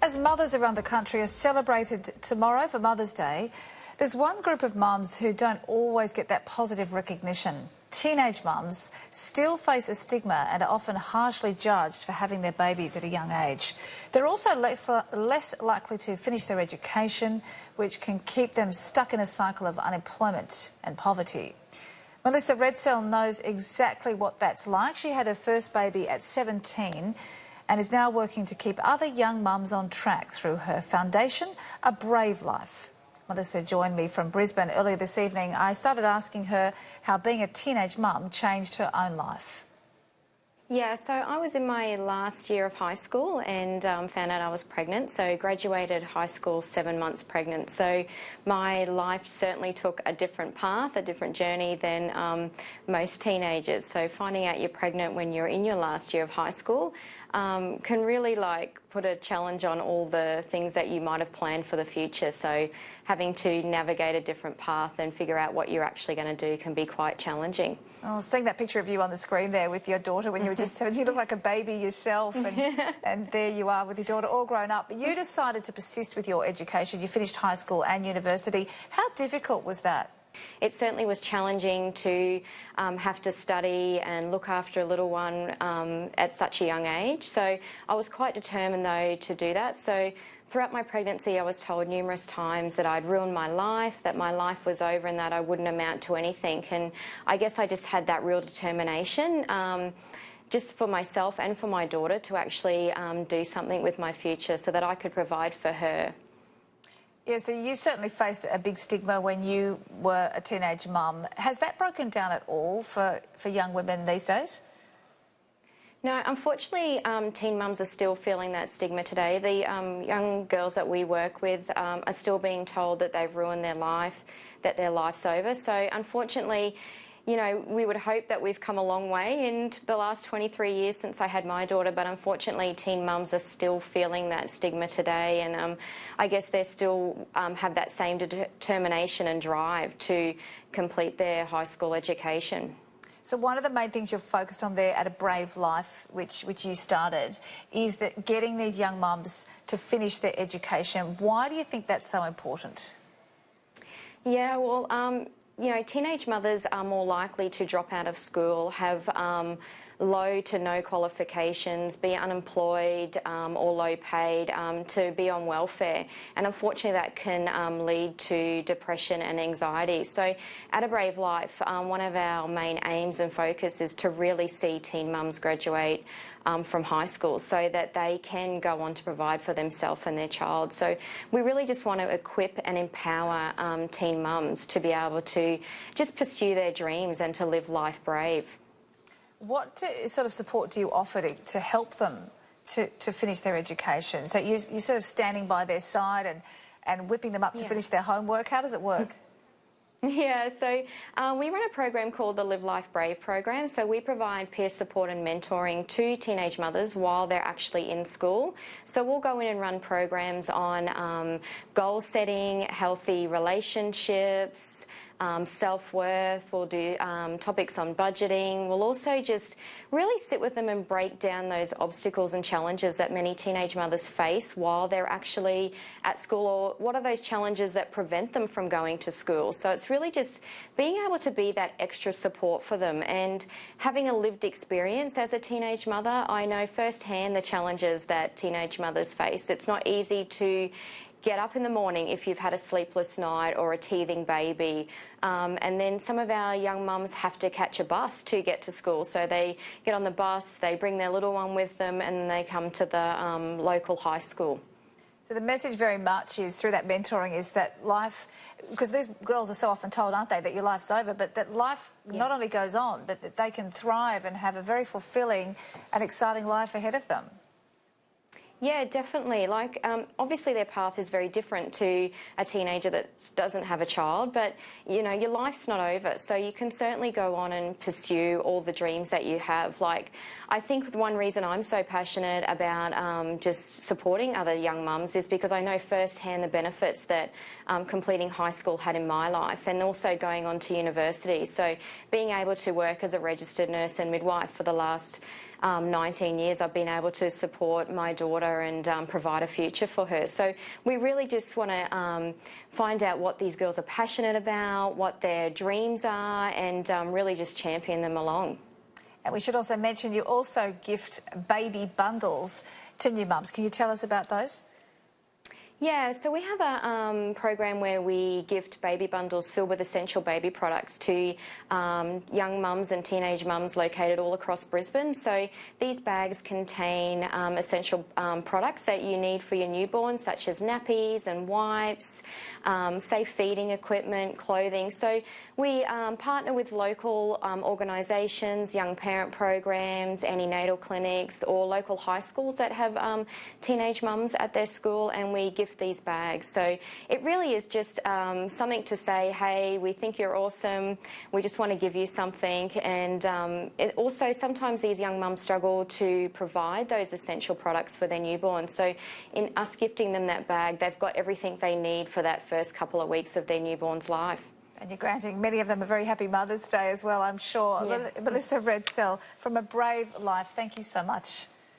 As mothers around the country are celebrated tomorrow for Mother's Day, there's one group of mums who don't always get that positive recognition. Teenage mums still face a stigma and are often harshly judged for having their babies at a young age. They're also less likely to finish their education, which can keep them stuck in a cycle of unemployment and poverty. Melissa Redsell knows exactly what that's like. She had her first baby at 17 and is now working to keep other young mums on track through her foundation, A Brave Life. Melissa joined me from Brisbane earlier this evening. I started asking her how being a teenage mum changed her own life. Yeah, so I was in my last year of high school and found out I was pregnant. So graduated high school 7 months pregnant. So my life certainly took a different path, a different journey than most teenagers. So finding out you're pregnant when you're in your last year of high school can really put a challenge on all the things that you might have planned for the future. So having to navigate a different path and figure out what you're actually going to do can be quite challenging. Oh, seeing that picture of you on the screen there with your daughter when you were just 7, you look like a baby yourself, and there you are with your daughter all grown up. But you decided to persist with your education. You finished high school and university. How difficult was that? It certainly was challenging to have to study and look after a little one at such a young age. So I was quite determined, though, to do that. So throughout my pregnancy, I was told numerous times that I'd ruined my life, that my life was over and that I wouldn't amount to anything. And I guess I just had that real determination just for myself and for my daughter to actually do something with my future so that I could provide for her. Yeah, so you certainly faced a big stigma when you were a teenage mum. Has that broken down at all for young women these days? No, unfortunately, teen mums are still feeling that stigma today. The young girls that we work with are still being told that they've ruined their life, that their life's over. So unfortunately, you know, we would hope that we've come a long way in the last 23 years since I had my daughter, but unfortunately teen mums are still feeling that stigma today, and I guess they still have that same determination and drive to complete their high school education. So one of the main things you're focused on there at A Brave Life, which you started, is that getting these young mums to finish their education. Why do you think that's so important? Yeah, well, you know, teenage mothers are more likely to drop out of school, have low to no qualifications, be unemployed or low paid, to be on welfare. And unfortunately that can lead to depression and anxiety. So at A Brave Life, one of our main aims and focus is to really see teen mums graduate from high school so that they can go on to provide for themselves and their child. So we really just want to equip and empower teen mums to be able to just pursue their dreams and to live life brave. What sort of support do you offer to help them to finish their education? So you're sort of standing by their side and whipping them up to finish their homework. How does it work? Yeah, so we run a program called the Live Life Brave program. So we provide peer support and mentoring to teenage mothers while they're actually in school. So we'll go in and run programs on goal setting, healthy relationships, self-worth. We'll do topics on budgeting. We'll also just really sit with them and break down those obstacles and challenges that many teenage mothers face while they're actually at school, or what are those challenges that prevent them from going to school. So it's really just being able to be that extra support for them, and having a lived experience as a teenage mother, I know firsthand the challenges that teenage mothers face. It's not easy to get up in the morning if you've had a sleepless night or a teething baby, and then some of our young mums have to catch a bus to get to school. So they get on the bus, they bring their little one with them, and then they come to the local high school. So the message very much is, through that mentoring, is that life, because these girls are so often told, aren't they, that your life's over, but that life not only goes on, but that they can thrive and have a very fulfilling and exciting life ahead of them. Yeah, definitely. Obviously their path is very different to a teenager that doesn't have a child, but, you know, your life's not over, so you can certainly go on and pursue all the dreams that you have. I think one reason I'm so passionate about just supporting other young mums is because I know firsthand the benefits that completing high school had in my life, and also going on to university. So being able to work as a registered nurse and midwife for the last 19 years I've been able to support my daughter and provide a future for her. So we really just want to find out what these girls are passionate about, what their dreams are, and really just champion them along. And we should also mention you also gift baby bundles to new mums. Can you tell us about those? Yeah, so we have a program where we gift baby bundles filled with essential baby products to young mums and teenage mums located all across Brisbane. So these bags contain essential products that you need for your newborn, such as nappies and wipes, safe feeding equipment, clothing. So we partner with local organisations, young parent programs, antenatal clinics, or local high schools that have teenage mums at their school, and we gift these bags. So it really is just something to say, hey, we think you're awesome, we just want to give you something. And it also, sometimes these young mums struggle to provide those essential products for their newborn. So in us gifting them that bag, they've got everything they need for that first couple of weeks of their newborn's life. And you're granting many of them a very happy Mother's Day as well, I'm sure. Yeah. Melissa Redsell from A Brave Life, thank you so much.